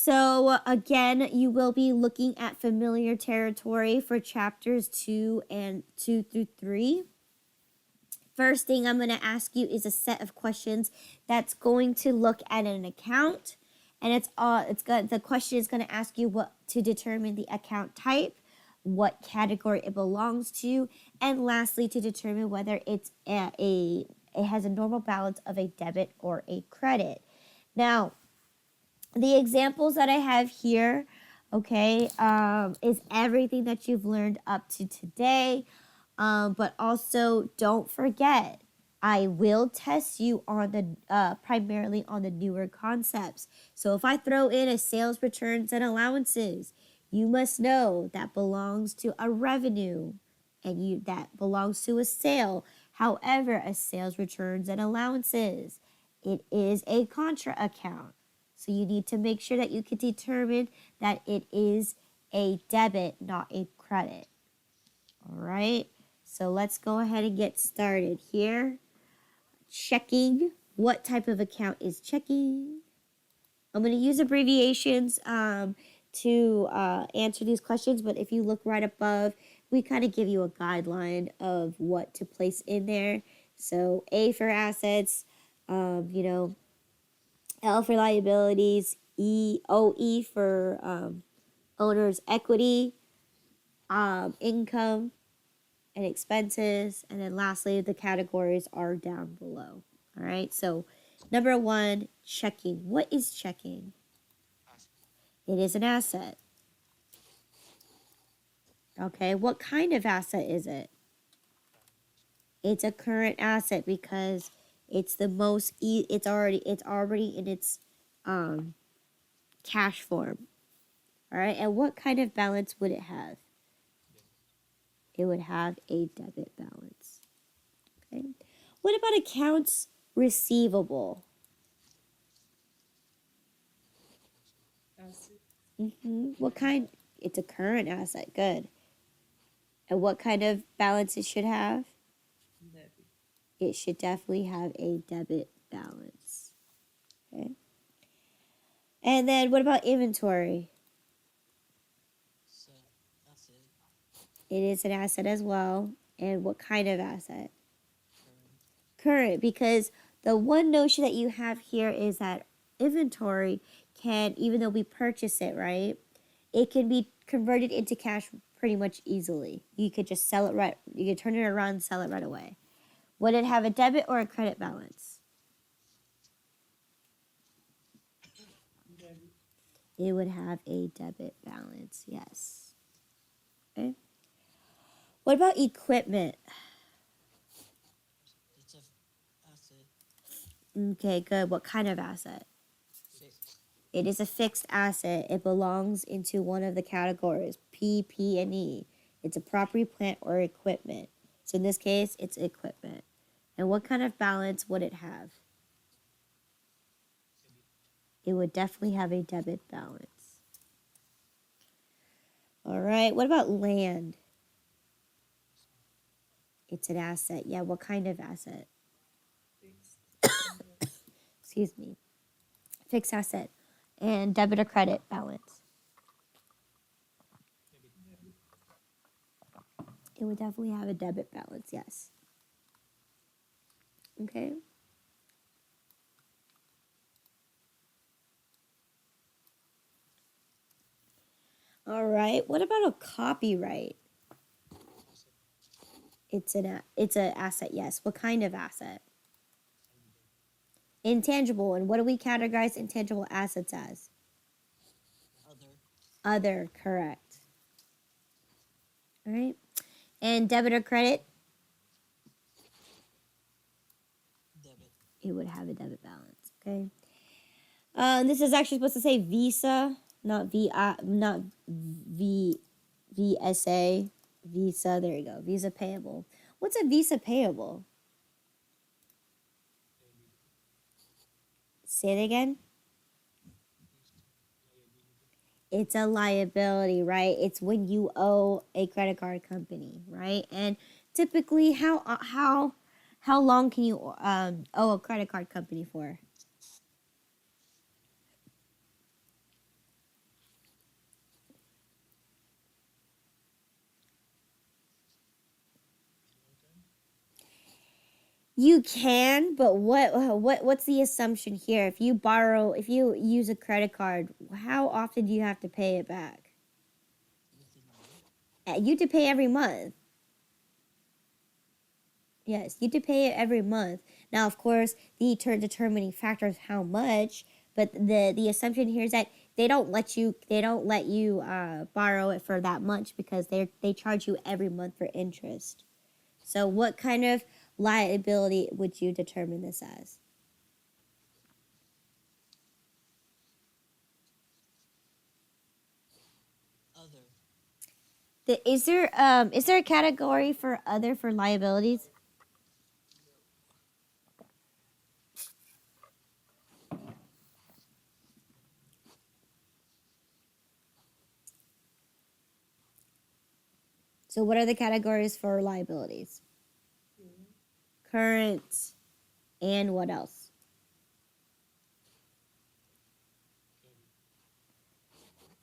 So again, you will be looking at familiar territory for chapters 2 through 3. First thing I'm going to ask you is a set of questions that's going to look at an account, and the question is going to ask you what to determine the account type, what category it belongs to, and lastly to determine whether it has a normal balance of a debit or a credit. Now, the examples that I have here, okay, is everything that you've learned up to today. But also don't forget, I will test you on the primarily on the newer concepts. So if I throw in a sales returns and allowances, you must know that belongs to a revenue, and that belongs to a sale. However, a sales returns and allowances, it is a contra account. So you need to make sure that you can determine that it is a debit, not a credit. All right. So let's go ahead and get started here. Checking. What type of account is checking? I'm going to use abbreviations to answer these questions, but if you look right above, we kind of give you a guideline of what to place in there. So A for assets, L for liabilities, OE for owner's equity, income, and expenses, and then lastly, the categories are down below. All right, so number 1, checking. What is checking? It is an asset. Okay, what kind of asset is it? It's a current asset because it's the most it's already in its cash form. All right, and what kind of balance would it have? It would have a debit balance. Okay. What about accounts receivable? What kind? It's a current asset. Good. And what kind of balance it should have? Debit. It should definitely have a debit balance. Okay. And then what about inventory? It is an asset as well. And what kind of asset? Current, because the one notion that you have here is that inventory can, even though we purchase it, right, it can be converted into cash pretty much easily. You could just sell it right, you could turn it around and sell it right away. Would it have a debit or a credit balance? Debit. It would have a debit balance, yes. Okay. What about equipment? It's an asset. Okay, good. What kind of asset? Fixed. It is a fixed asset. It belongs into one of the categories, PP&E. It's a property, plant, or equipment. So in this case, it's equipment. And what kind of balance would it have? It would definitely have a debit balance. All right, what about land? It's an asset. Yeah, what kind of asset? Excuse me. Fixed asset. And debit or credit balance? It would definitely have a debit balance, yes. Okay. All right. What about a copyright? It's an asset, yes. What kind of asset? Intangible. And what do we categorize intangible assets as? Other, correct. All right. And debit or credit? Debit. It would have a debit balance. Okay. This is actually supposed to say Visa, not VSA. Visa. There you go. Visa payable. What's a Visa payable? Say it again. It's a liability, right? It's when you owe a credit card company, right? And typically, how long can you owe a credit card company for? You can, but what's the assumption here? If you use a credit card, how often do you have to pay it back? You have to pay every month. Yes, you have to pay it every month. Now, of course, the determining factor is how much, but the assumption here is that they don't let you borrow it for that much because they charge you every month for interest. So, what kind of liability would you determine this as? Is there a category for other for liabilities? So, what are the categories for liabilities? Current, and what else?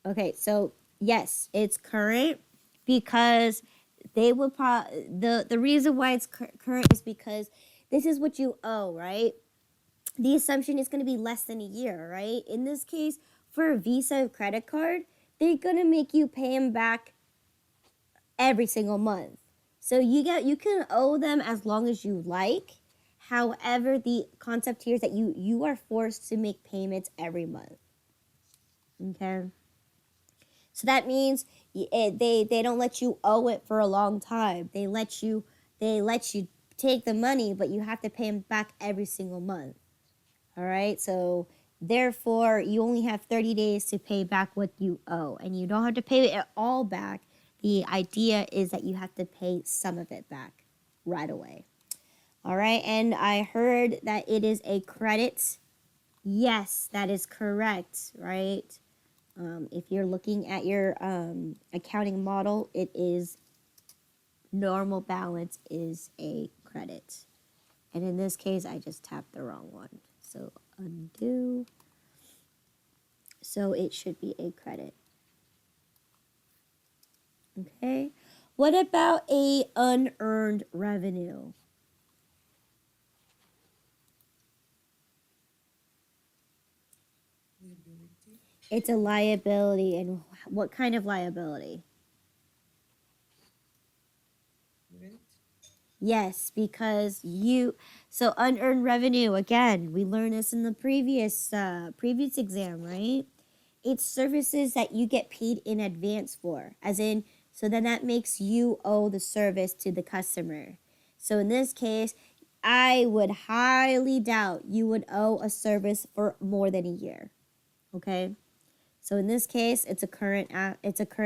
Okay, so yes, it's current because they will the reason why it's current is because this is what you owe, right? The assumption is going to be less than a year, right? In this case, for a Visa credit card, they're going to make you pay them back every single month. So you can owe them as long as you like. However, the concept here is that you are forced to make payments every month. Okay? So that means they don't let you owe it for a long time. They let you take the money, but you have to pay them back every single month. All right? So therefore, you only have 30 days to pay back what you owe, and you don't have to pay it all back. The idea is that you have to pay some of it back right away. All right, and I heard that it is a credit. Yes, that is correct, right? If you're looking at your accounting model, it is normal balance is a credit. And in this case, I just tapped the wrong one. So undo. So it should be a credit. Okay. What about a unearned revenue? It's a liability. And what kind of liability? Rent? Yes, because so unearned revenue, again, we learned this in the previous exam, right? It's services that you get paid in advance for, as in, so then that makes you owe the service to the customer. So in this case, I would highly doubt you would owe a service for more than a year. Okay? So in this case, it's a current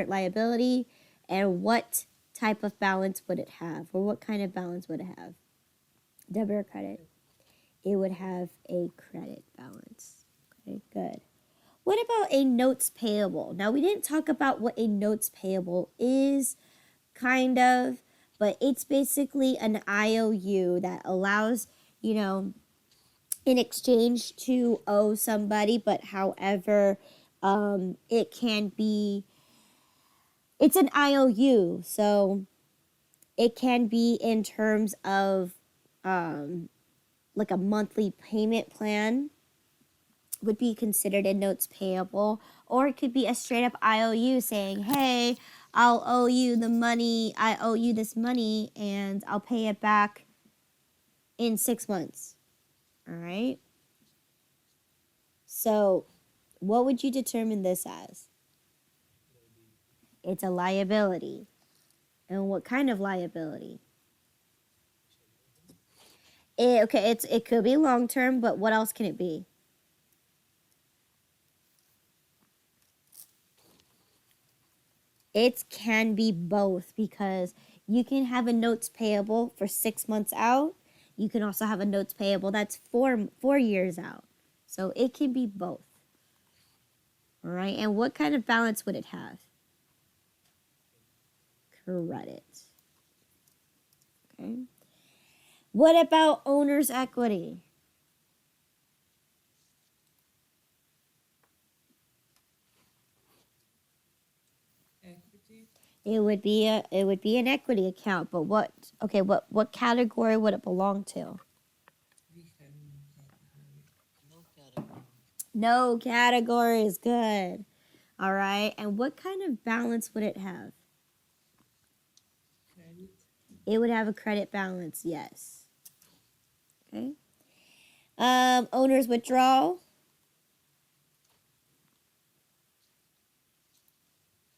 liability. And what type of balance would it have? Or what kind of balance would it have? Debit or credit? It would have a credit balance. Okay, good. What about a notes payable? Now, we didn't talk about what a notes payable is, kind of, but it's basically an IOU that allows, in exchange to owe somebody, but however, it can be, it's an IOU, so it can be in terms of like a monthly payment plan would be considered a notes payable, or it could be a straight up IOU saying, hey, I'll owe you the money, I owe you this money, and I'll pay it back in 6 months. All right? So, what would you determine this as? It's a liability. And what kind of liability? It could be long term, but what else can it be? It can be both, because you can have a notes payable for 6 months out. You can also have a notes payable that's 4 years out. So it can be both. All right. And what kind of balance would it have? Credit. Okay. What about owner's equity? It would be an equity account, but what category would it belong to? No categories. Good. All right. And what kind of balance would it have? Credit. It would have a credit balance. Yes. Okay. Owner's withdrawal.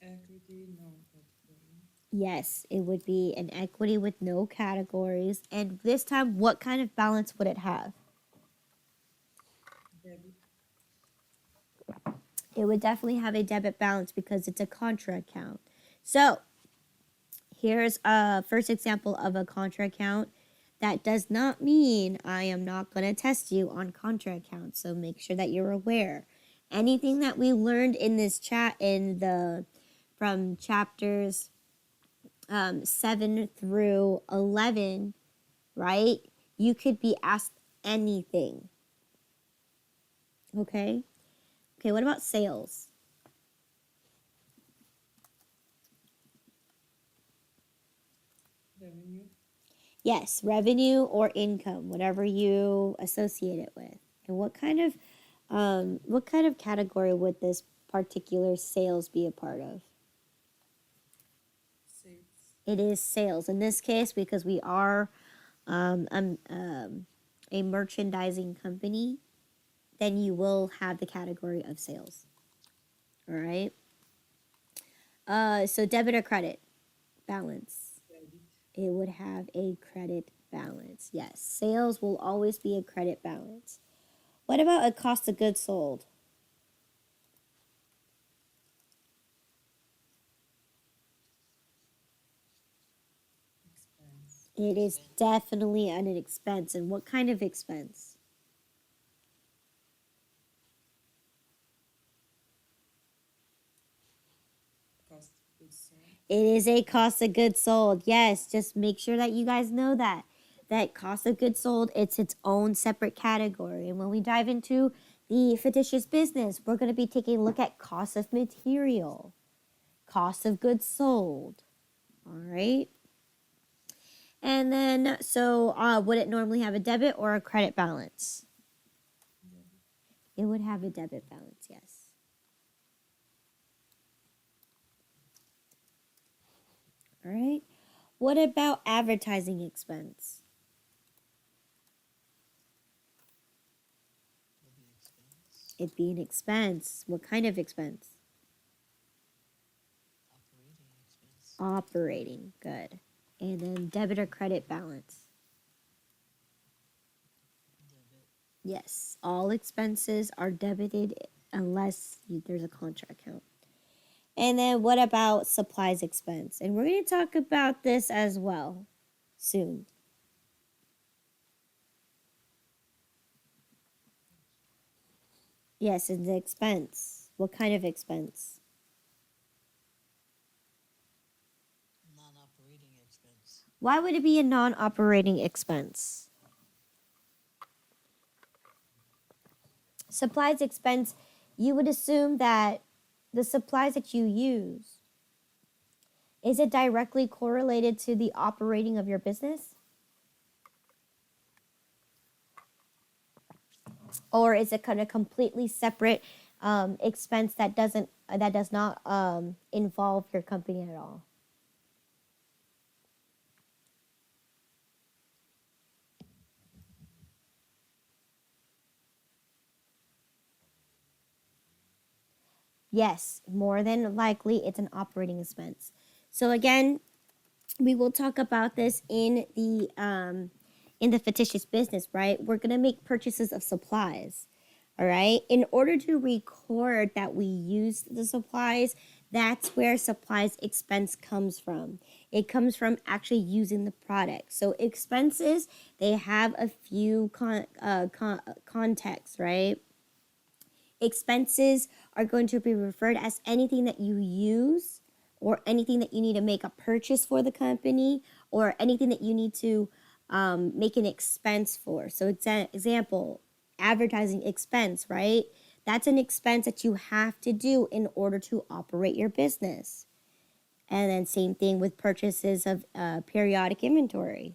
Equity, non-category. Yes, it would be an equity with no categories. And this time, what kind of balance would it have? Debit. It would definitely have a debit balance because it's a contra account. So here's a first example of a contra account. That does not mean I am not going to test you on contra accounts. So make sure that you're aware. Anything that we learned in this chat from chapters 7 through 11, right? You could be asked anything. Okay? Okay, what about sales? Revenue. Yes, revenue or income, whatever you associate it with. And what kind of category would this particular sales be a part of? Sales. It is sales in this case because we are a merchandising company. Then you will have the category of sales. All right. So debit or credit balance. Credit. It would have a credit balance. Yes, sales will always be a credit balance. What about a cost of goods sold? Expense. It is definitely an expense. And what kind of expense? Cost of goods sold. It is a cost of goods sold. Yes, just make sure that you guys know that. That cost of goods sold, it's its own separate category. And when we dive into the fictitious business, we're going to be taking a look at cost of material, cost of goods sold. All right. And then, so would it normally have a debit or a credit balance? Debit. It would have a debit balance, yes. All right. What about advertising expense? It'd be an expense. What kind of expense? Operating. Good. And then debit or credit balance? Debit. Yes. All expenses are debited unless there's a contra account. And then what about supplies expense? And we're going to talk about this as well soon. Yes, it's an expense. What kind of expense? Non-operating expense. Why would it be a non-operating expense? Supplies expense, you would assume that the supplies that you use, is it directly correlated to the operating of your business? Or is it kind of completely separate expense that does not involve your company at all? Yes, more than likely it's an operating expense. So again, we will talk about this in the fictitious business, right? We're gonna make purchases of supplies. All right. In order to record that we used the supplies, that's where supplies expense comes from. It comes from actually using the product. So expenses, they have a few contexts, right? Expenses are going to be referred as anything that you use or anything that you need to make a purchase for the company or anything that you need to make an expense for. So example, advertising expense, right? That's an expense that you have to do in order to operate your business. And then same thing with purchases of periodic inventory.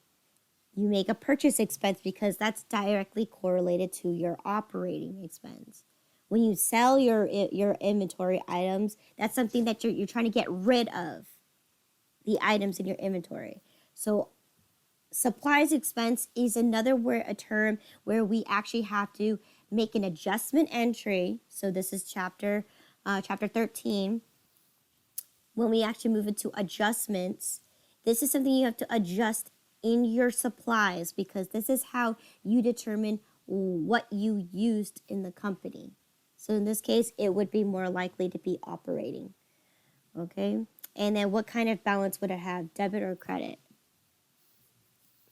You make a purchase expense because that's directly correlated to your operating expense. When you sell your inventory items, that's something that you're trying to get rid of, the items in your inventory. So supplies expense is another a term where we actually have to make an adjustment entry. So this is chapter 13. When we actually move into adjustments, this is something you have to adjust in your supplies, because this is how you determine what you used in the company. So in this case, it would be more likely to be operating. Okay? And then what kind of balance would it have, debit or credit?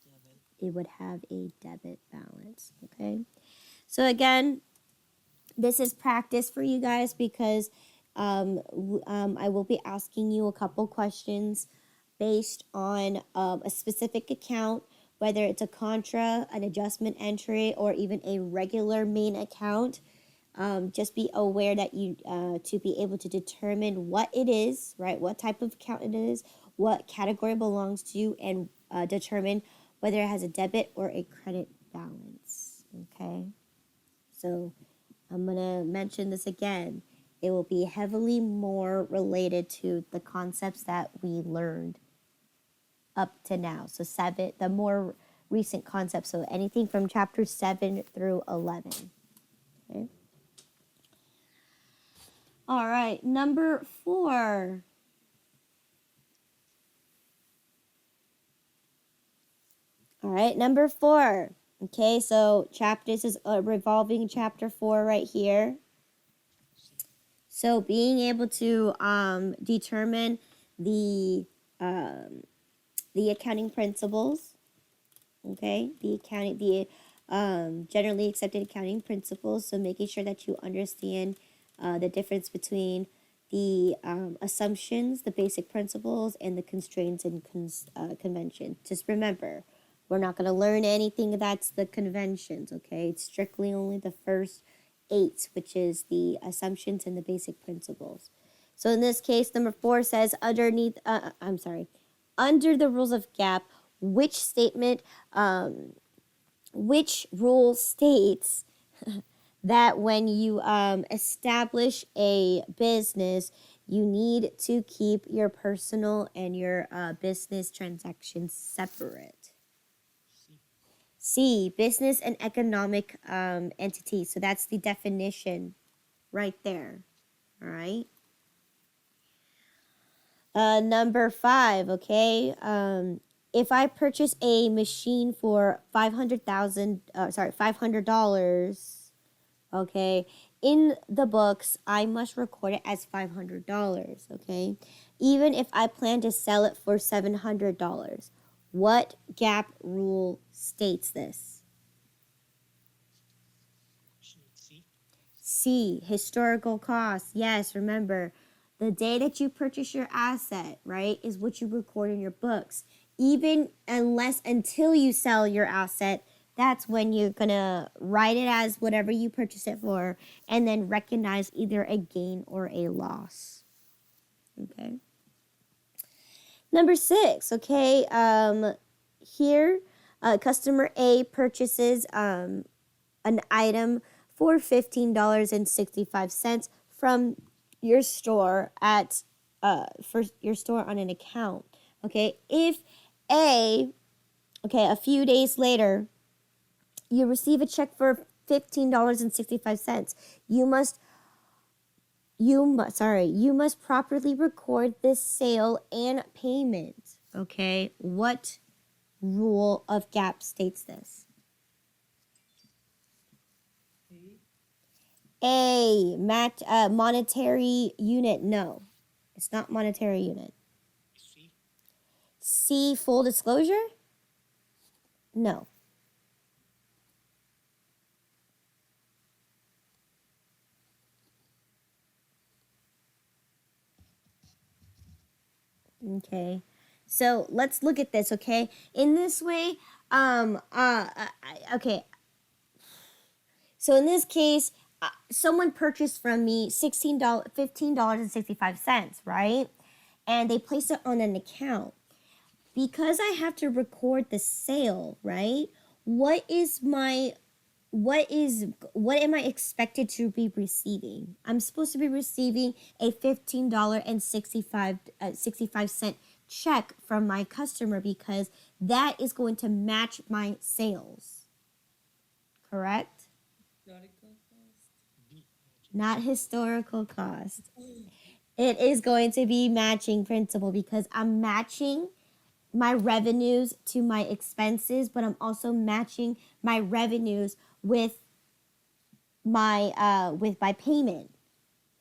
Debit. It would have a debit balance. Okay? So again, this is practice for you guys, because I will be asking you a couple questions based on a specific account, whether it's a contra, an adjustment entry, or even a regular main account. Just be aware that you to be able to determine what it is, right? What type of account it is, what category it belongs to, and determine whether it has a debit or a credit balance. Okay, so I'm gonna mention this again. It will be heavily more related to the concepts that we learned up to now. So 7, the more recent concepts. So anything from chapter 7 through 11. Okay. All right, number 4. All right, number 4. Okay, so this is a revolving chapter 4 right here. So being able to determine the accounting principles, okay, the generally accepted accounting principles. So making sure that you understand the difference between the assumptions, the basic principles, and the constraints and conventions. Just remember, we're not going to learn anything that's the conventions, okay? It's strictly only the first 8, which is the assumptions and the basic principles. So in this case, number 4 says under the rules of GAAP, which rule states that when you establish a business, you need to keep your personal and your business transactions separate. C, business and economic entity. So that's the definition right there. All right. Number 5, okay. If I purchase a machine for $500, okay, in the books, I must record it as $500, okay, even if I plan to sell it for $700. What GAAP rule states this? C, historical cost. Yes, remember, the day that you purchase your asset, right, is what you record in your books. Even until you sell your asset, that's when you're going to write it as whatever you purchase it for, and then recognize either a gain or a loss. Okay. Number 6, okay, here, customer A purchases an item for $15.65 from your store for your store on an account. Okay, if a few days later, you receive a check for $15.65, you must properly record this sale and payment. Okay, what rule of GAAP states this? A, monetary unit. No, it's not monetary unit. C, full disclosure. No. Okay, so let's look at this. Okay, in this way, okay. So in this case, someone purchased from me $15.65, right? And they placed it on an account. Because I have to record the sale, right? What is my what am I expected to be receiving? I'm supposed to be receiving a $15.65 check from my customer because that is going to match my sales. Correct? Historical cost. Not historical cost. It is going to be matching principle because I'm matching my revenues to my expenses, but I'm also matching my revenues with my payment,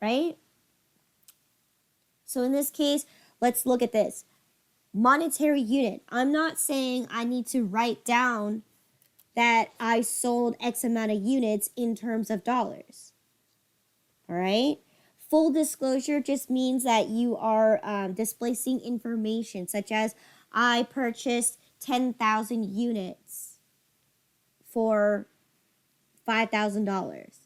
right? So in this case, let's look at this. Monetary unit. I'm not saying I need to write down that I sold X amount of units in terms of dollars. All right? Full disclosure just means that you are displacing information, such as I purchased 10,000 units for $5,000.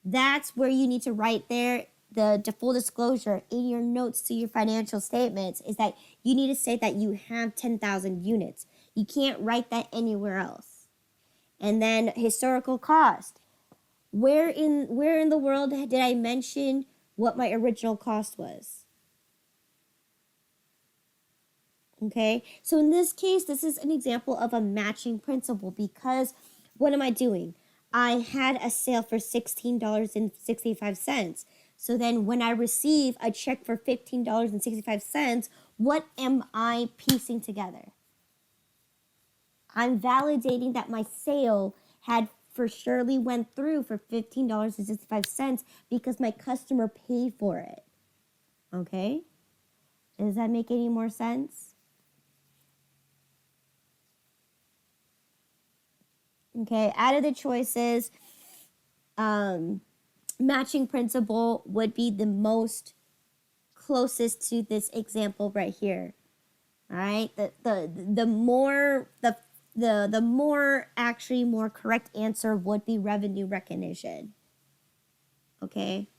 That's where you need to write there the full disclosure in your notes to your financial statements is that you need to say that you have 10,000 units. You can't write that anywhere else. And then historical cost. Where in the world did I mention what my original cost was? Okay, so in this case, this is an example of a matching principle because what am I doing? I had a sale for $16.65. So then when I receive a check for $15.65, what am I piecing together? I'm validating that my sale had for surely went through for $15.65 because my customer paid for it. Okay? Does that make any more sense? Okay, out of the choices, matching principle would be the most closest to this example right here. All right, the more actually more correct answer would be revenue recognition. Okay,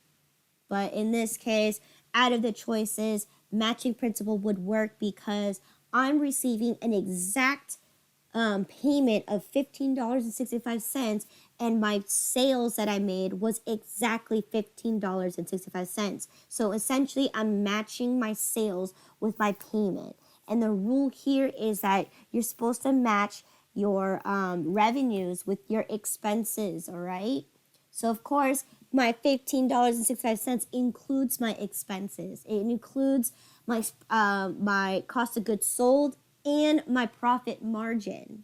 but in this case, out of the choices, matching principle would work because I'm receiving an exact payment of $15.65 and my sales that I made was exactly $15.65. So essentially I'm matching my sales with my payment. And the rule here is that you're supposed to match your revenues with your expenses, all right? So of course, my $15.65 includes my expenses. It includes my cost of goods sold and my profit margin.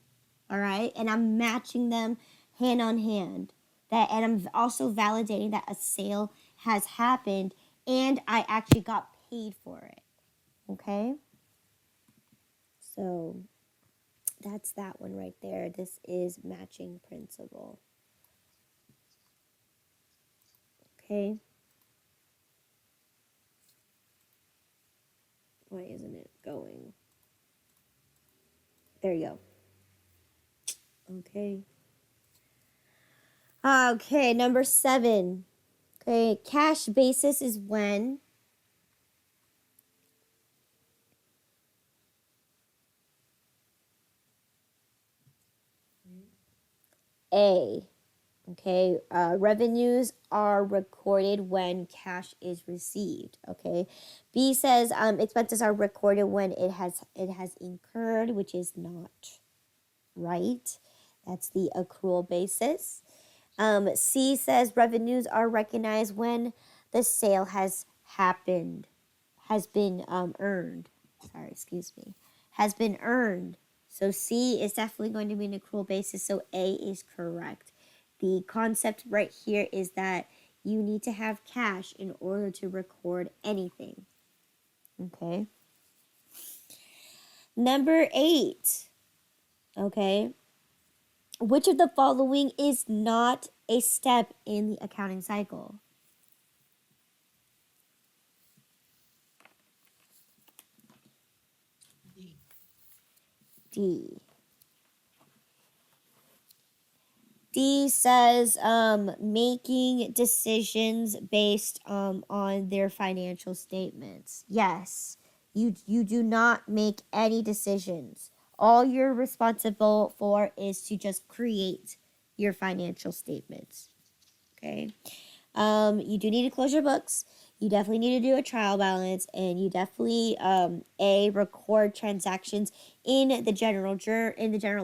All right? And I'm matching them hand on hand. And I'm also validating that a sale has happened and I actually got paid for it. Okay? So that's that one right there. This is matching principle. Okay? Why isn't it going? There you go. Okay. Okay, number 7. Okay, cash basis is when A. Okay, revenues are recorded when cash is received. Okay, B says expenses are recorded when it has incurred, which is not right. That's the accrual basis. C says revenues are recognized when the sale has happened, has been earned. Sorry, excuse me, has been earned. So C is definitely going to be an accrual basis. So A is correct. The concept right here is that you need to have cash in order to record anything. Okay. Number 8. Okay. Which of the following is not a step in the accounting cycle? D. D. D says making decisions based on their financial statements. Yes, you do not make any decisions. All you're responsible for is to just create your financial statements. Okay. You do need to close your books. You definitely need to do a trial balance, and you definitely record transactions in the general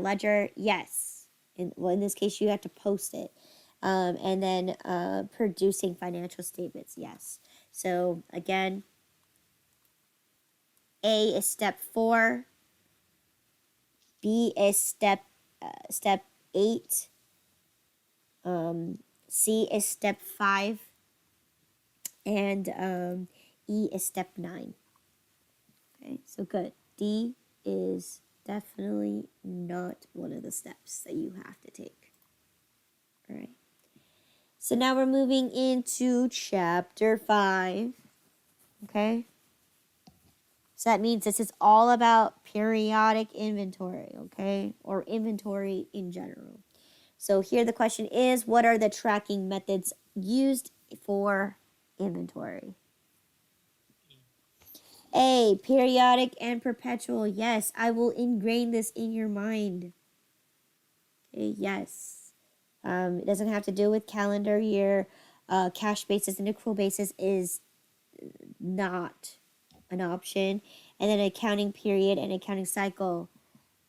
ledger. Yes. In this case, you have to post it. And then producing financial statements. Yes. So again, A is step 4. B is step 8. C is step 5. And E is step 9. Okay, so good. D is definitely not one of the steps that you have to take. All right. So now we're moving into chapter 5. Okay. So that means this is all about periodic inventory, okay? Or inventory in general. So here the question is, what are the tracking methods used for inventory? A, periodic and perpetual. Yes, I will ingrain this in your mind. Okay, yes. It doesn't have to do with calendar year. Cash basis and accrual basis is not an option. And then accounting period and accounting cycle.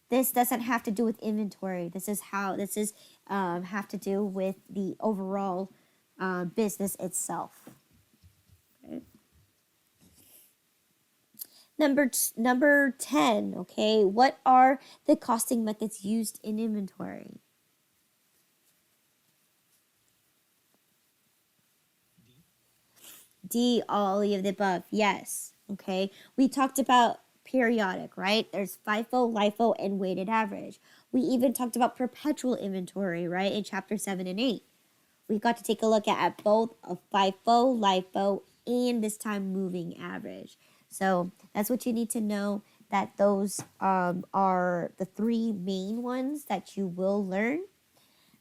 This doesn't have to do with inventory. This is have to do with the overall business itself. Okay. Number 10, okay, what are the costing methods used in inventory? D, all of the above. Yes. Okay. We talked about periodic, right? There's FIFO, LIFO, and weighted average. We even talked about perpetual inventory, right, in chapter 7 and 8. We got to take a look at both a FIFO, LIFO, and this time moving average. So that's what you need to know, that those are the 3 main ones that you will learn.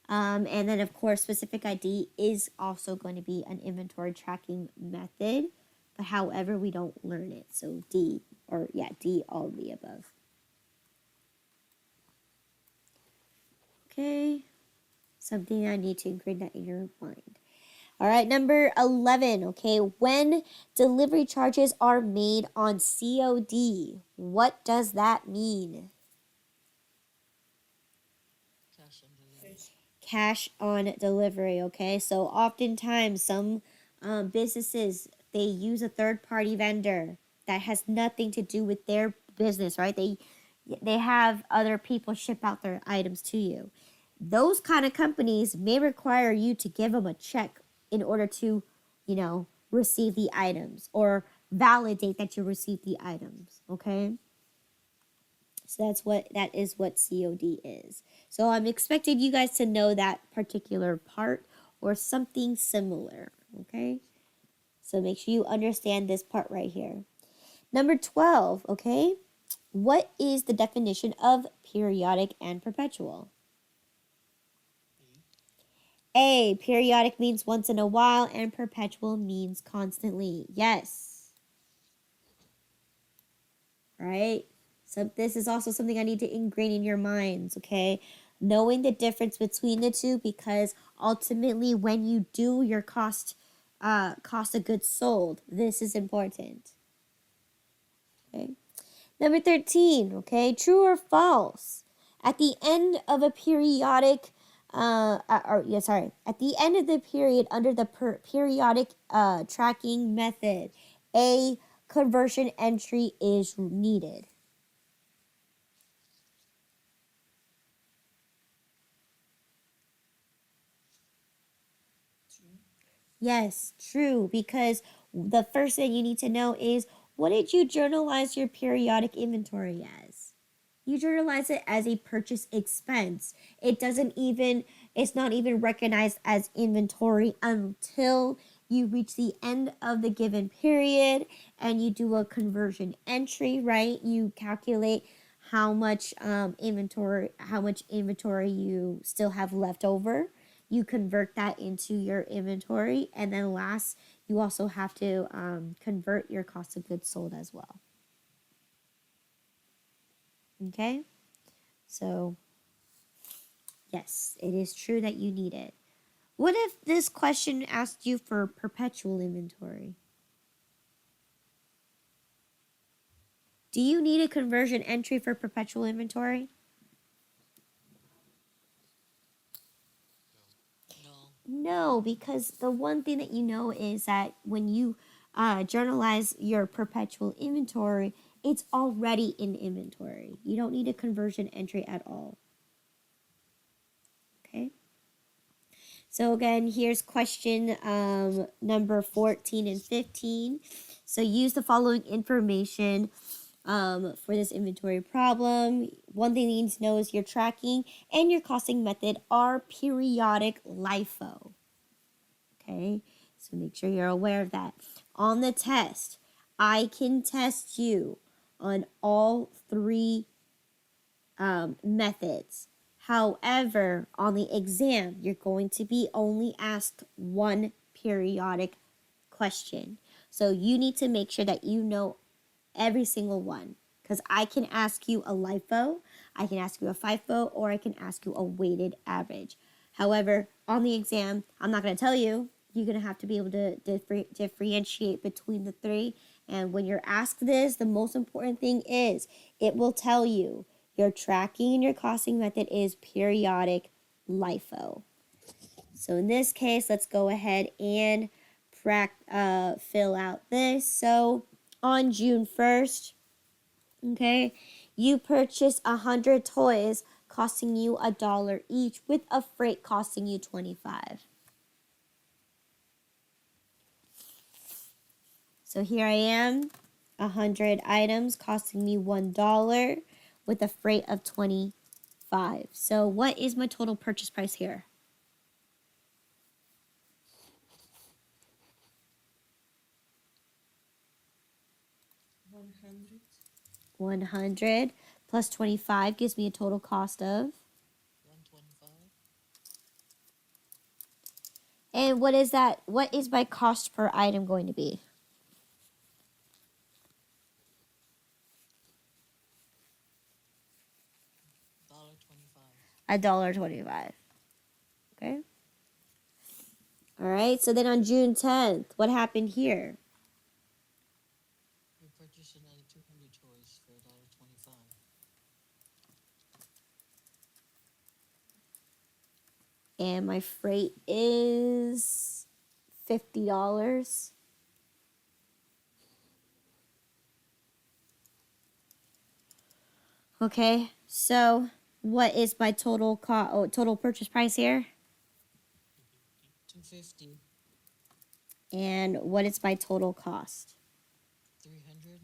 And then, of course, specific ID is also going to be an inventory tracking method, but however, we don't learn it. So D, all of the above. Okay, something I need to ingrain that in your mind. All right, number 11, okay, when delivery charges are made on COD, what does that mean? Cash on delivery, okay? So oftentimes some businesses, they use a third-party vendor that has nothing to do with their business, right? They have other people ship out their items to you. Those kind of companies may require you to give them a check in order to, receive the items or validate that you received the items, okay? So that is what COD is. So I'm expecting you guys to know that particular part or something similar, okay? So make sure you understand this part right here. Number 12, okay? What is the definition of periodic and perpetual? A, periodic means once in a while and perpetual means constantly. Yes. Right? So this is also something I need to ingrain in your minds, okay? Knowing the difference between the two, because ultimately when you do your cost of goods sold, this is important. Okay. Number 13, okay? True or false? At the end of a periodic at the end of the period under the periodic tracking method, a conversion entry is needed. Yes, true, because the first thing you need to know is, what did you journalize your periodic inventory as? You journalize it as a purchase expense. It's not even recognized as inventory until you reach the end of the given period and you do a conversion entry, right? You calculate how much inventory you still have left over. You convert that into your inventory, and then last, you also have to convert your cost of goods sold as well. Okay, so Yes, it is true that you need it. What if this question asked you for perpetual inventory? Do you need a conversion entry for perpetual inventory? No. No, because the one thing that you know is that when you journalize your perpetual inventory, it's already in inventory. You don't need a conversion entry at all. Okay. So again, here's question number 14 and 15. So use the following information for this inventory problem. One thing you need to know is your tracking and your costing method are periodic LIFO. Okay, so make sure you're aware of that. On the test, I can test you on all three methods. However, on the exam, you're going to be only asked one periodic question. So you need to make sure that you know every single one. Because I can ask you a LIFO, I can ask you a FIFO, or I can ask you a weighted average. However, on the exam, I'm not going to tell you. You're going to have to be able to differentiate between the three. And when you're asked this, the most important thing is it will tell you your tracking and your costing method is periodic LIFO. So in this case, let's go ahead and fill out this. So on June 1st, okay, you purchased 100 toys costing you $1 each with a freight costing you $25. So here I am, 100 items costing me $1 with a freight of $25. So what is my total purchase price here? 100. 100 plus 25 gives me a total cost of. 125. And what is that? What is my cost per item going to be? $1.25. $1.25. Okay. All right. So then on June 10th, what happened here? You purchase another 200 toys for $1.25. And my freight is $50. Okay. So what is my total total purchase price here? $250. And what is my total cost? $300.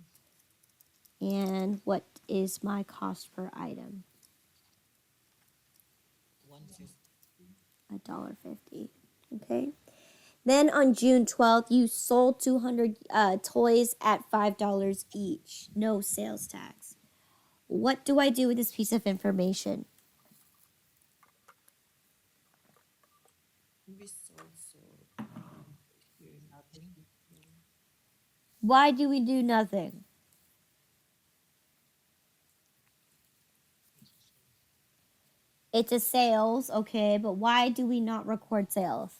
And what is my cost per item? $1.50. $1.50. Okay. Then on June 12th, you sold 200 toys at $5 each. No sales tax. What do I do with this piece of information? We sold here nothing. Why do we do nothing? It's a sales, okay, but why do we not record sales?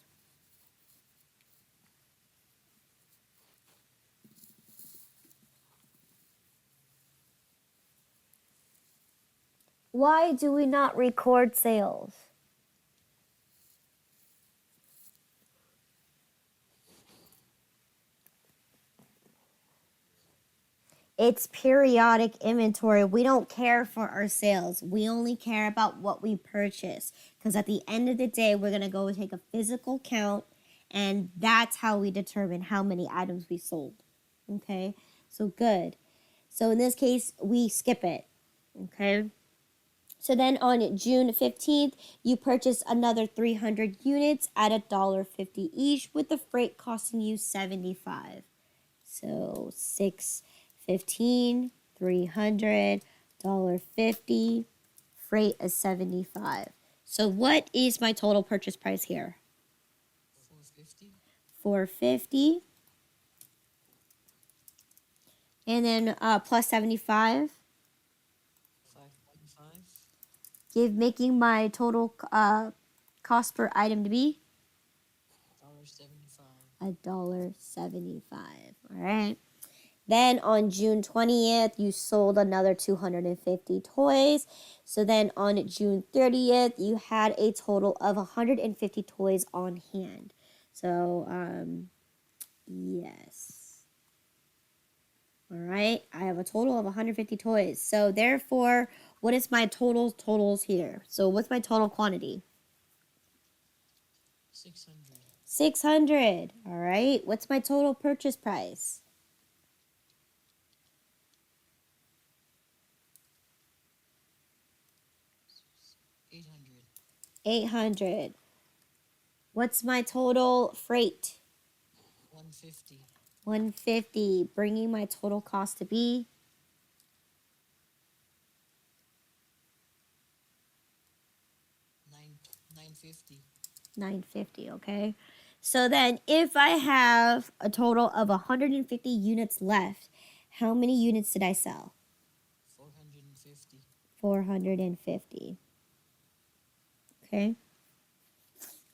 Why do we not record sales? It's periodic inventory. We don't care for our sales. We only care about what we purchase. Because at the end of the day, we're going to go take a physical count, and that's how we determine how many items we sold. Okay? So good. So in this case, we skip it. Okay? So then on June 15th, you purchase another 300 units at $1.50 each, with the freight costing you $75. So 615, 300, $1.50, freight is 75. So what is my total purchase price here? $450. 450. And then plus 75. 5.5. making my total cost per item to be $1.75. $1.75. All right. Then on June 20th, you sold another 250 toys. So then on June 30th, you had a total of 150 toys on hand. So, yes. All right. I have a total of 150 toys. So therefore, what is my totals here? So what's my total quantity? 600. 600. All right. What's my total purchase price? 800. 800. What's my total freight? 150. 150, bringing my total cost to be 950. 950, okay? So then if I have a total of 150 units left, how many units did I sell? 450. 450. Okay?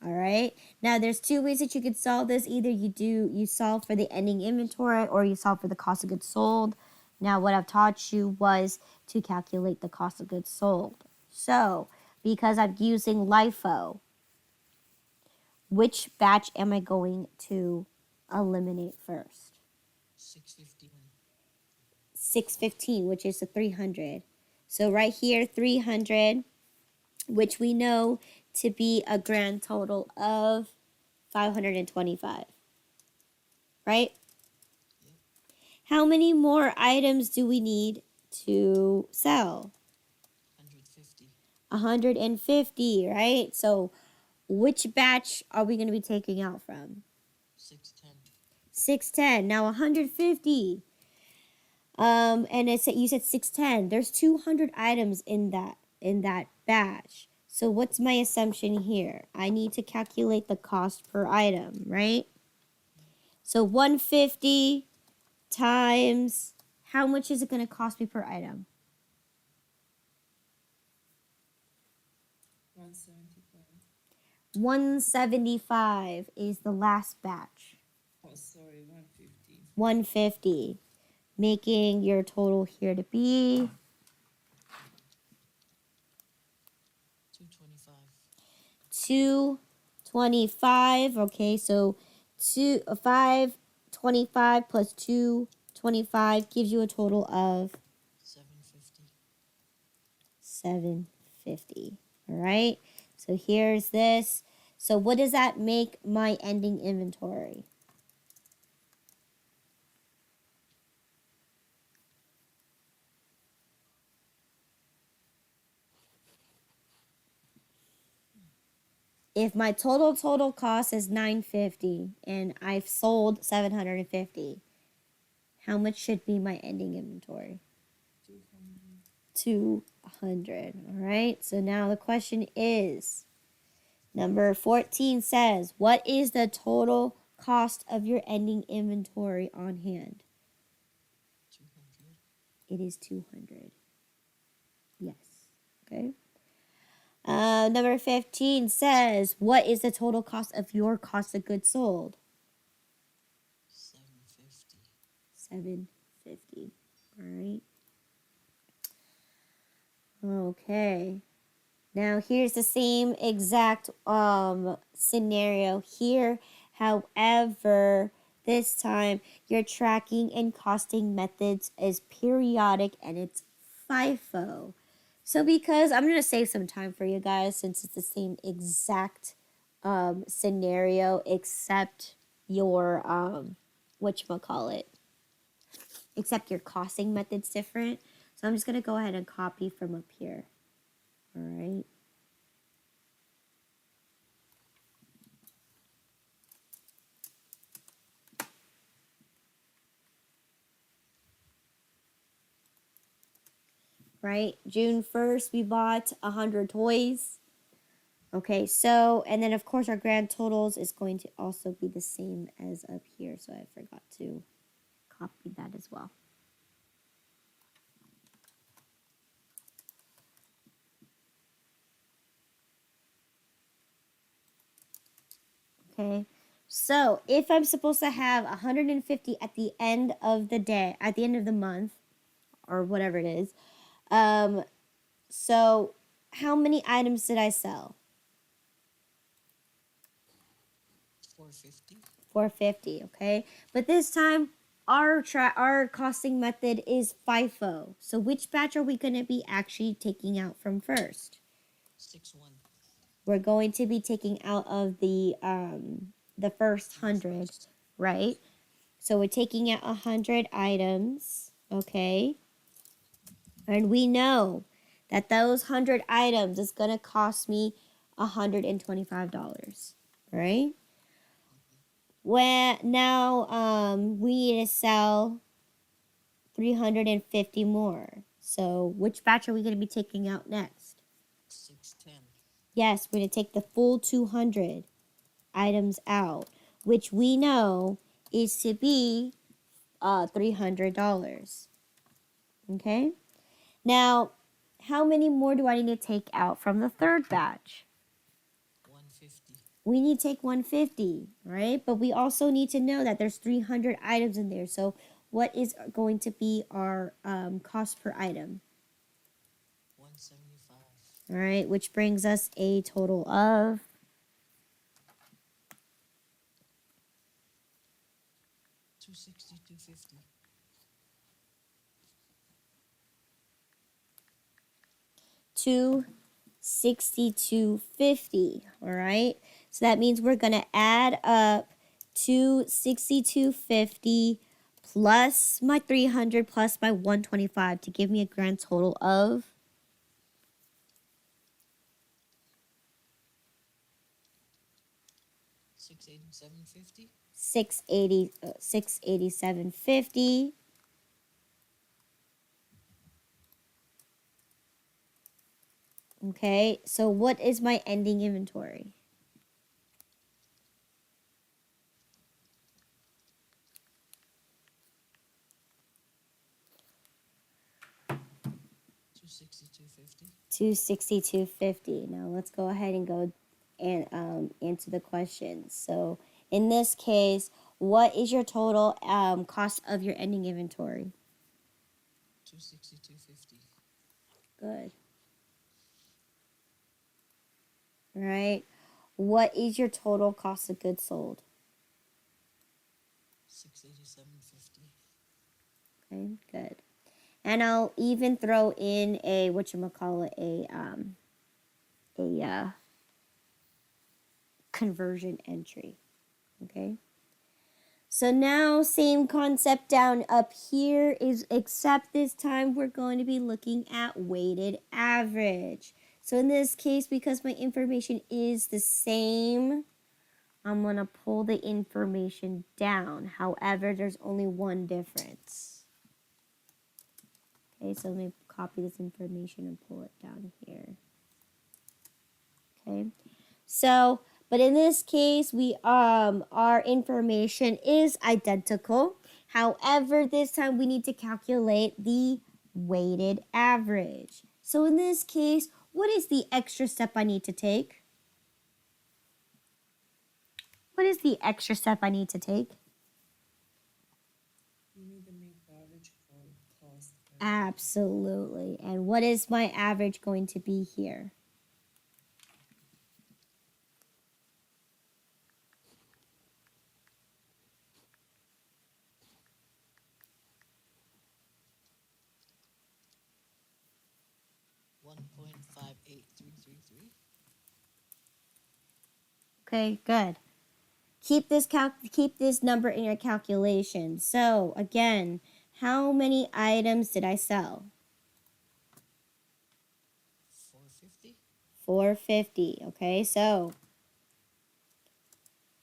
All right. Now there's two ways that you could solve this. Either you solve for the ending inventory or you solve for the cost of goods sold. Now what I've taught you was to calculate the cost of goods sold. So, because I'm using LIFO, which batch am I going to eliminate first? 651. 615, which is the 300. So right here, 300, which we know to be a grand total of 525. Right? Yep. How many more items do we need to sell? 150. 150, right? So which batch are we going to be taking out from? 610. 610. Now 150. And you said 610. There's 200 items in that batch. So what's my assumption here? I need to calculate the cost per item, right? So 150 times, how much is it going to cost me per item? 175. 175 is the last batch. Oh, sorry, 150. 150, making your total here to be 225. 225. Okay, so 525 plus 225 gives you a total of 750. 750. All right, so here's this. So what does that make my ending inventory? If my total cost is 950 and I've sold 750, how much should be my ending inventory? 200. 200. All right. So now the question is, number 14 says, what is the total cost of your ending inventory on hand? 200. It is 200. Yes. Okay. Number 15 says, what is the total cost of your cost of goods sold? 750. 750. All right. Okay. Now here's the same exact scenario here. However, this time your tracking and costing methods is periodic and it's FIFO. So because I'm going to save some time for you guys since it's the same exact scenario except your whatchamacallit, except your costing method's different. So I'm just going to go ahead and copy from up here. All right. Right? June 1st, we bought 100 toys. Okay, so, and then of course our grand totals is going to also be the same as up here. So I forgot to copy that as well. Okay. So if I'm supposed to have 150 at the end of the day, at the end of the month, or whatever it is, so how many items did I sell? 450. 450, okay? But this time, our costing method is FIFO. So which batch are we going to be actually taking out from first? 61. We're going to be taking out of the first 100, First. right? So we're taking out 100 items, okay? And we know that those 100 items is going to cost me $125, right? When now we need to sell 350 more. So which batch are we going to be taking out next? 610. Yes, we're going to take the full 200 items out, which we know is to be $300. Okay? Now, how many more do I need to take out from the third batch? 150. We need to take 150, right? But we also need to know that there's 300 items in there. So what is going to be our cost per item? 175. All right, which brings us a total of 260, 250. 262.50. All right, so that means we're gonna add up 262.50 plus my 300 plus my 125 to give me a grand total of 687.50. 687.50. Okay, so what is my ending inventory? 260, 250. 262.50. Now let's go ahead and go and answer the question. So in this case, what is your total cost of your ending inventory? 260, 250. Good. All right. What is your total cost of goods sold? 687.50. Okay, good. And I'll even throw in a whatchamacallit, a conversion entry. Okay. So now same concept down up here is, except this time we're going to be looking at weighted average. So in this case, because my information is the same, I'm going to pull the information down. However, there's only one difference. Okay, so let me copy this information and pull it down here. Okay, so, but in this case, our information is identical. However, this time we need to calculate the weighted average. So in this case, what is the extra step I need to take? What is the extra step I need to take? You need to make the average cost. Absolutely. And what is my average going to be here? $1.58333. Okay, good. Keep this number in your calculation. So again, how many items did I sell? 450. 450. Okay, so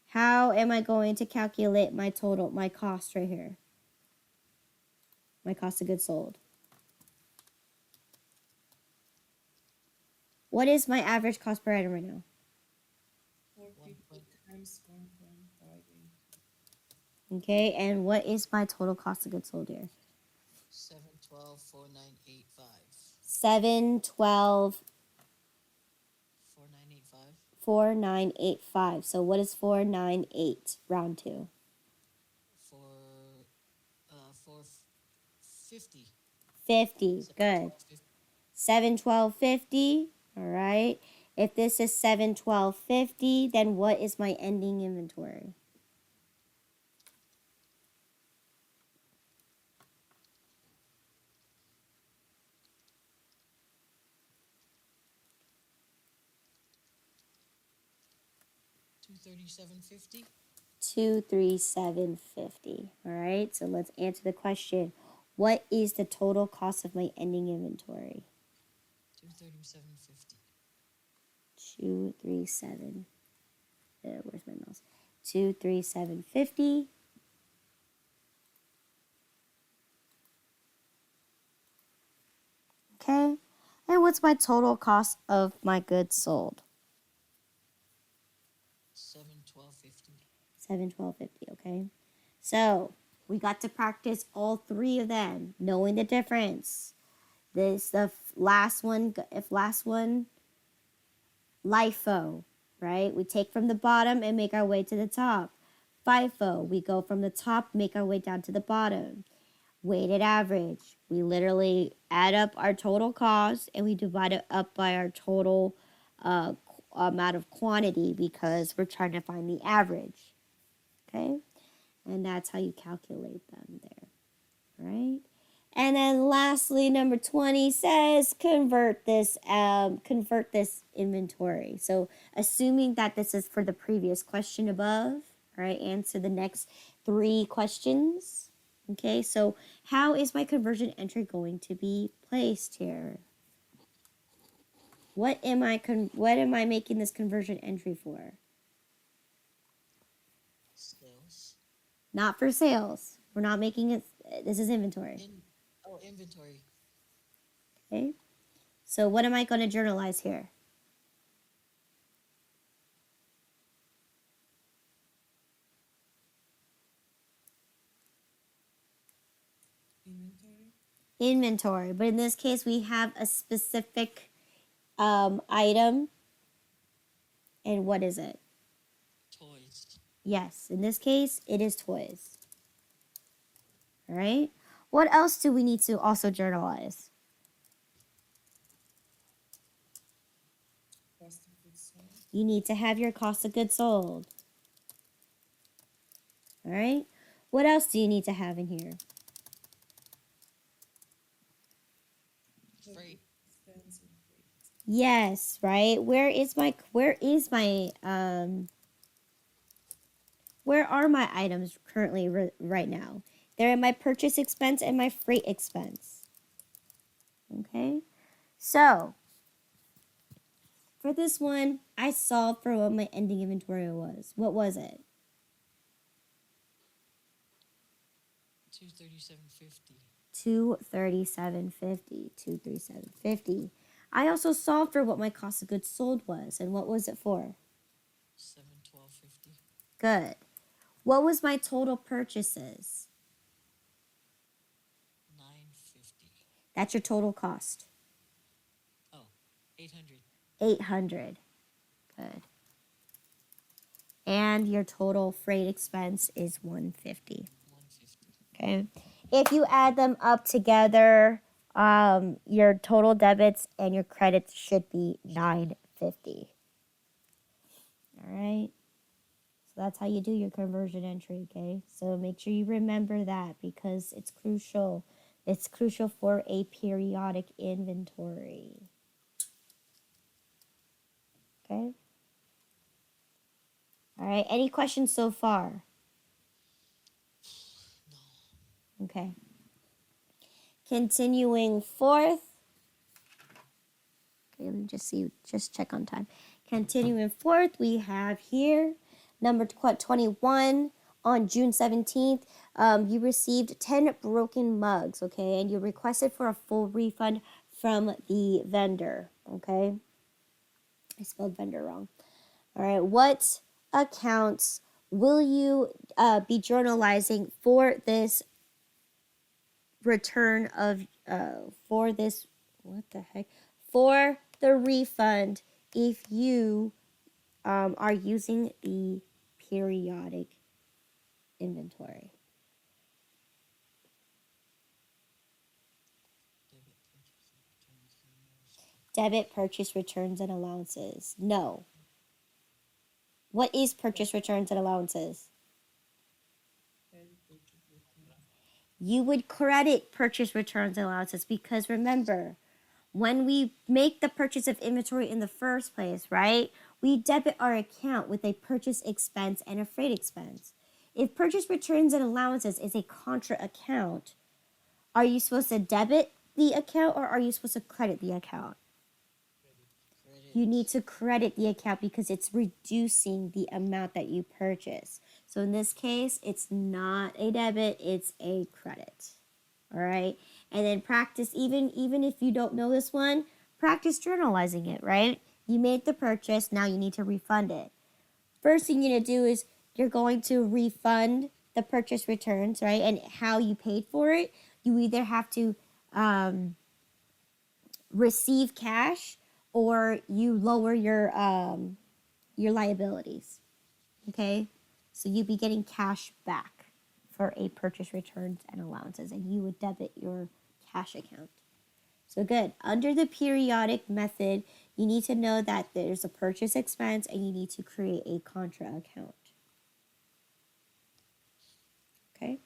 how am I going to calculate my total, my cost right here? My cost of goods sold. What is my average cost per item right now? 450 times 1.58. Okay, and what is my total cost of goods sold here? 712, 4985. 712 4985. 4985. So what is 498 round to? For 450. 50. Good. 712.50. 71250. All right. If this is 71250, then what is my ending inventory? $237.50. 23750. All right. So let's answer the question. What is the total cost of my ending inventory? $237.50. 237. Where's my mouse? 23750. Okay. And what's my total cost of my goods sold? $712.50. 71250. Okay. So we got to practice all three of them, knowing the difference. This the last one. If last one, LIFO, right? We take from the bottom and make our way to the top. FIFO, we go from the top, make our way down to the bottom. Weighted average, we literally add up our total cost and we divide it up by our total amount of quantity because we're trying to find the average. Okay? And that's how you calculate them there. Right? And then lastly, number 20 says convert this inventory. So assuming that this is for the previous question above, right? Answer the next 3 questions. Okay, so how is my conversion entry going to be placed here? What am I making this conversion entry for? Sales. Not for sales. We're not making it. This is inventory. Inventory. Okay. So what am I going to journalize here? Inventory. But in this case, we have a specific item. And what is it? Toys. Yes. In this case, it is toys. All right. What else do we need to also journalize? Cost of goods sold. You need to have your cost of goods sold. All right. What else do you need to have in here? Freight. Yes, right. Where are my items currently right now? They're in my purchase expense and my freight expense. Okay. So, for this one, I solved for what my ending inventory was. What was it? $237.50. 237.50. 237.50. I also solved for what my cost of goods sold was. And what was it for? $712.50. Good. What was my total purchases? $950. That's your total cost. Oh, $800. 800. Good. And your total freight expense is 150. 150. Okay. If you add them up together, your total debits and your credits should be 950. All right. So that's how you do your conversion entry, okay? So make sure you remember that because it's crucial. It's crucial for a periodic inventory. Okay? All right. Any questions so far? No. Okay. Continuing forth. Okay, let me just check on time. Continuing forth, we have here number 21 on June 17th. You received 10 broken mugs, okay, and you requested for a full refund from the vendor, okay? I spelled vendor wrong. All right, what accounts will you be journalizing for this return of for this what the heck for the refund if you are using the periodic inventory? Debit, purchase, returns, and allowances. No. What is purchase, returns, and allowances? You would credit purchase, returns, and allowances because remember, when we make the purchase of inventory in the first place, right, we debit our account with a purchase expense and a freight expense. If purchase, returns, and allowances is a contra account, are you supposed to debit the account or are you supposed to credit the account? Credit. You need to credit the account because it's reducing the amount that you purchase. So in this case, it's not a debit, it's a credit. All right? And then practice, even if you don't know this one, practice journalizing it, right? You made the purchase, now you need to refund it. First thing you're going to do is you're going to refund the purchase returns, right? And how you paid for it. You either have to receive cash or you lower your liabilities. Okay? So you'd be getting cash back for a purchase returns and allowances, and you would debit your cash account. So good. Under the periodic method, you need to know that there's a purchase expense and you need to create a contra account. Okay?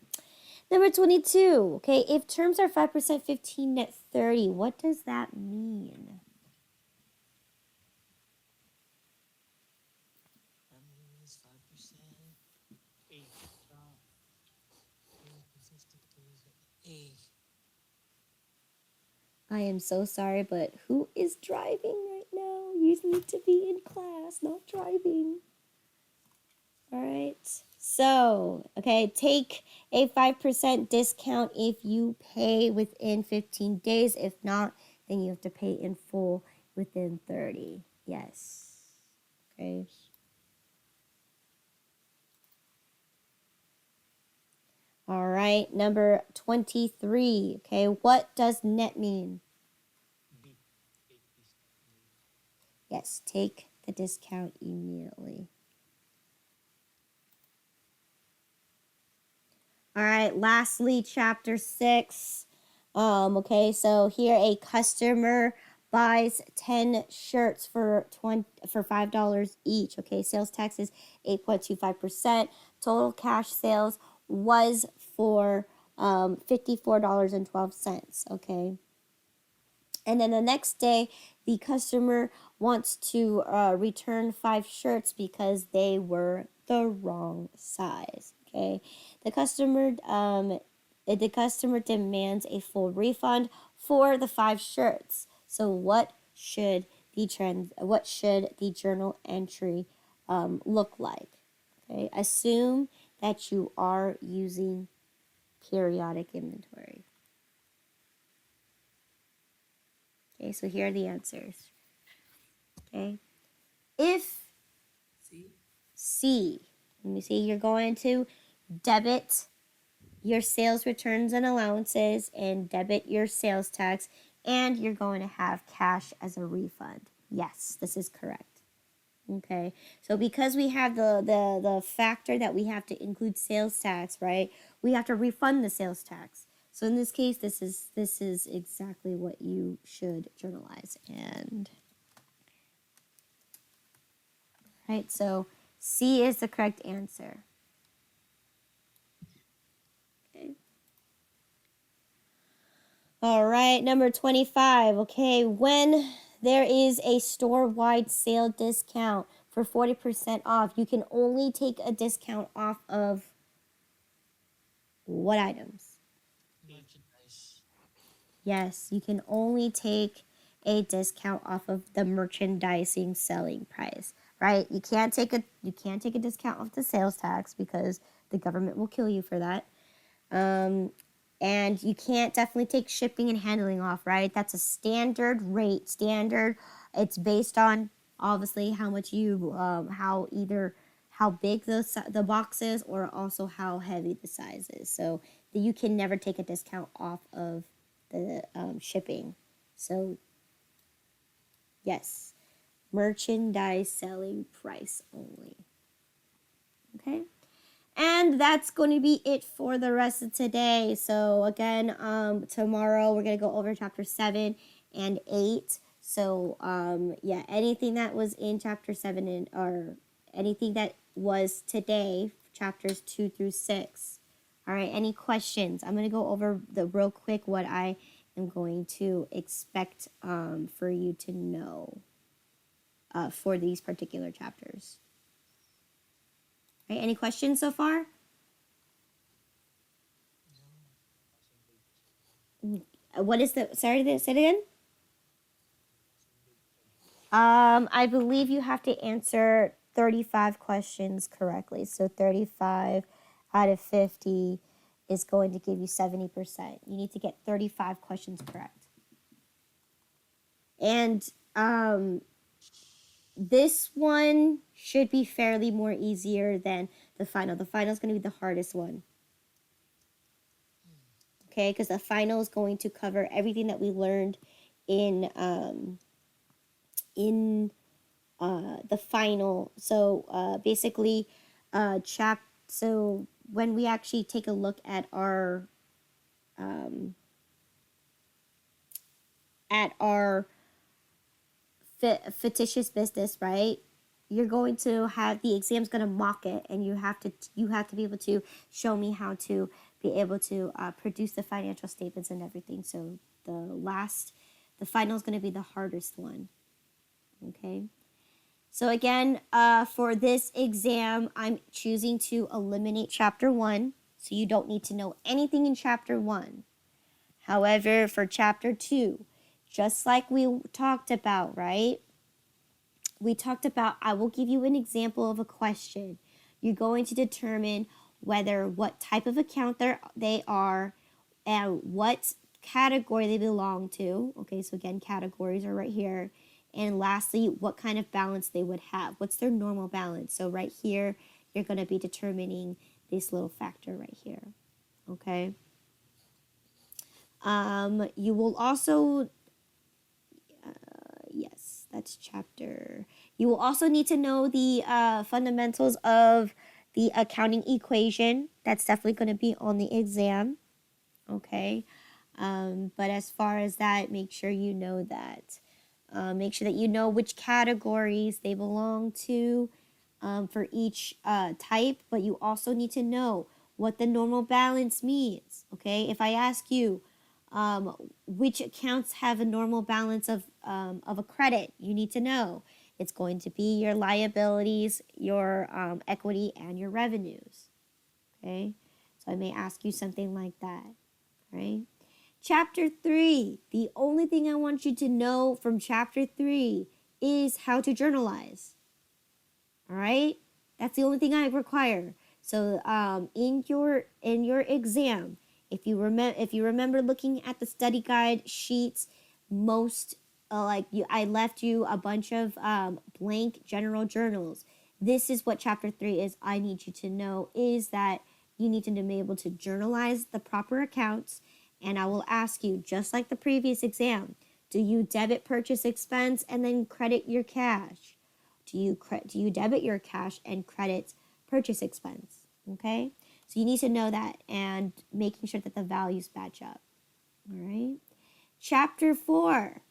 Number 22. Okay, if terms are 5%, 15, net 30, what does that mean? Is 5%. 8. 8. I am so sorry, but who is driving right now? You need to be in class, not driving. All right. So, okay, take a 5% discount if you pay within 15 days. If not, then you have to pay in full within 30. Yes. Okay. All right, number 23. Okay, what does net mean? Yes, take the discount immediately. All right, lastly, chapter 6. Okay, so here a customer buys 10 shirts for $5 each. Okay, sales tax is 8.25%. Total cash sales was for $54.12. Okay. And then the next day, the customer wants to return 5 shirts because they were the wrong size. Okay, the customer demands a full refund for the 5 shirts. So what should the journal entry look like? Okay, assume that you are using periodic inventory. Okay, so here are the answers. Okay, if C, let me see, you're going to debit your sales returns and allowances and debit your sales tax, and you're going to have cash as a refund. Yes, this is correct. Okay, so because we have the factor that we have to include sales tax, right? We have to refund the sales tax. So in this case, this is exactly what you should journalize. And right, so C is the correct answer. Okay. All right, number 25. Okay, when there is a store-wide sale discount for 40% off, you can only take a discount off of what items? Merchandise. Yes, you can only take a discount off of the merchandising selling price, right? You can't take a discount off the sales tax because the government will kill you for that. And you can't definitely take shipping and handling off, right? That's a standard rate. It's based on obviously how much you how big the box is or also how heavy the size is. So you can never take a discount off of the shipping. So yes. Merchandise selling price only. Okay? And that's going to be it for the rest of today. So again, tomorrow we're going to go over chapter 7 and 8. So yeah, anything that was in chapter 7 and or anything that was today, chapters 2 through 6. All right, any questions? I'm going to go over the real quick what I am going to expect for you to know for these particular chapters. Right, any questions so far? What is the, sorry, say it again? I believe you have to answer 35 questions correctly. So 35 out of 50 is going to give you 70%. You need to get 35 questions correct. And this one should be fairly more easier than the final. The final is going to be the hardest one. Okay, because the final is going to cover everything that we learned in the final. So basically, so when we actually take a look at our fictitious business, right? You're going to have the exam's going to mock it, and you have to be able to show me how to be able to produce the financial statements and everything. So the final is going to be the hardest one. Okay. So again, for this exam, I'm choosing to eliminate chapter 1, so you don't need to know anything in chapter 1. However, for chapter 2, just like we talked about, right? We talked about, I will give you an example of a question. You're going to determine what type of account they are and what category they belong to. Okay, so again, categories are right here. And lastly, what kind of balance they would have. What's their normal balance? So right here, you're going to be determining this little factor right here. Okay. You will also, yes, that's chapter. You will also need to know the fundamentals of the accounting equation. That's definitely going to be on the exam. Okay. But as far as that, make sure you know that. Make sure that you know which categories they belong to for each type, but you also need to know what the normal balance means. Okay, if I ask you which accounts have a normal balance of a credit, you need to know. It's going to be your liabilities, your equity, and your revenues. Okay, so I may ask you something like that. Right. Chapter 3, the only thing I want you to know from chapter 3 is how to journalize. All right? That's the only thing I require. So in your exam, if you remember looking at the study guide sheets, I left you a bunch of blank general journals. This is what chapter 3 is. I need you to know is that you need to be able to journalize the proper accounts. And I will ask you, just like the previous exam, do you debit purchase expense and then credit your cash? Do you debit your cash and credit purchase expense? Okay? So you need to know that and making sure that the values match up. All right? Chapter 4.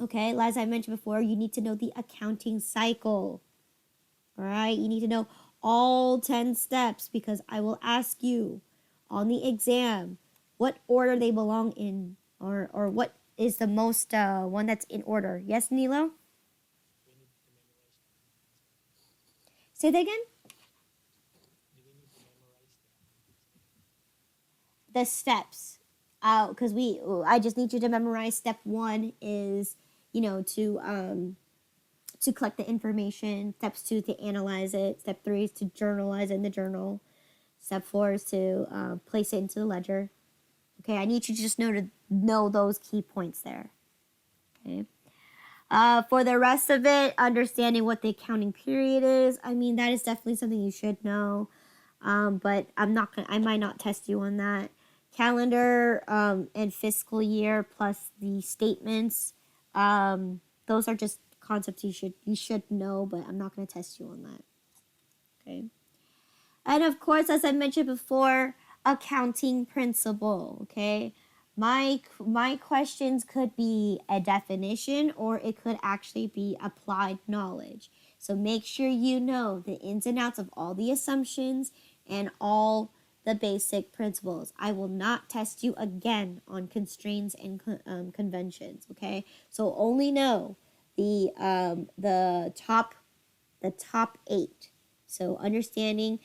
Okay, as I mentioned before, you need to know the accounting cycle. All right? You need to know all 10 steps because I will ask you on the exam what order they belong in, or what is the most one that's in order. Yes, Nilo? Say that again? The steps. Because I just need you to memorize. Step 1 is, to collect the information. Steps 2 to analyze it. Step 3 is to journalize in the journal. Step 4 is to place it into the ledger. Okay, I need you to just know those key points there. Okay. For the rest of it, understanding what the accounting period is. I mean, that is definitely something you should know. But I might not test you on that. Calendar and fiscal year plus the statements. Those are just concepts you should know, but I'm not going to test you on that. Okay. And of course, as I mentioned before, accounting principle, okay? My questions could be a definition or it could actually be applied knowledge. So make sure you know the ins and outs of all the assumptions and all the basic principles. I will not test you again on constraints and conventions, okay? So only know the top 8. So understanding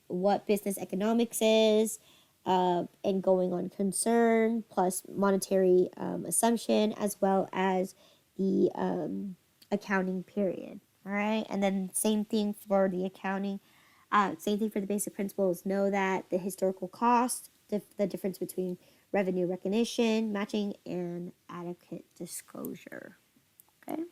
what business economics is, and going on concern, plus monetary assumption, as well as the accounting period. All right, and then same thing for the accounting. Same thing for the basic principles. Know that the historical cost, the difference between revenue recognition, matching, and adequate disclosure. Okay.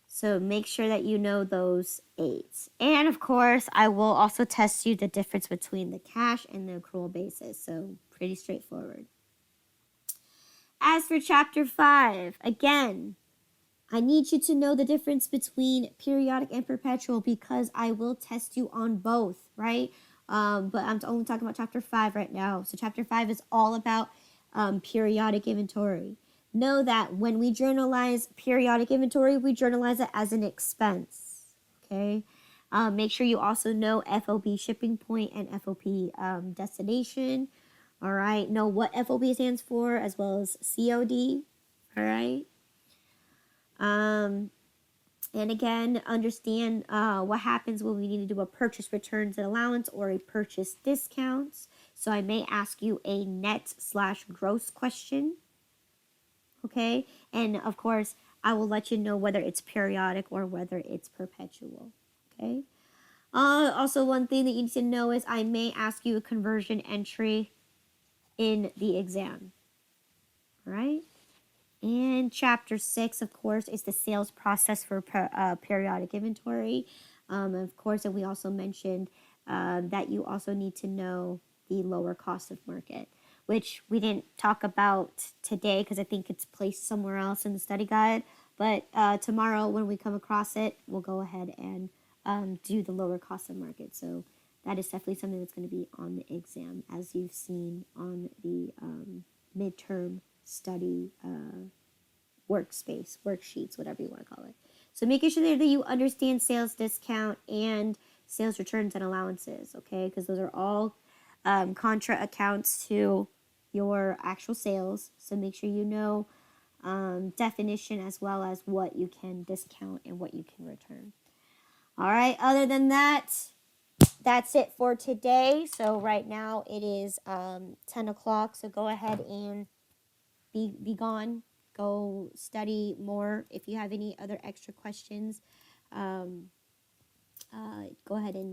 So make sure that you know those 8. And of course, I will also test you the difference between the cash and the accrual basis. So pretty straightforward. As for chapter 5, again, I need you to know the difference between periodic and perpetual because I will test you on both, right? But I'm only talking about chapter 5 right now. So chapter 5 is all about periodic inventory. Know that when we journalize periodic inventory, we journalize it as an expense, okay? Make sure you also know FOB shipping point and FOB destination, all right? Know what FOB stands for as well as COD, all right? And again, understand what happens when we need to do a purchase returns and allowance or a purchase discounts. So I may ask you a net/gross question. Okay, and of course, I will let you know whether it's periodic or whether it's perpetual. Okay. Also, one thing that you need to know is I may ask you a conversion entry in the exam. All right. And chapter 6, of course, is the sales process for periodic inventory. Of course, and we also mentioned that you also need to know the lower cost of market, which we didn't talk about today because I think it's placed somewhere else in the study guide. But tomorrow, when we come across it, we'll go ahead and do the lower cost of market. So that is definitely something that's going to be on the exam, as you've seen on the midterm study worksheets, whatever you want to call it. So making sure that you understand sales discount and sales returns and allowances, okay? Because those are all contra accounts to your actual sales. So make sure you know definition as well as what you can discount and what you can return. All right, other than that, that's it for today. So right now it is 10 o'clock. So go ahead and be gone. Go study more. If you have any other extra questions, go ahead and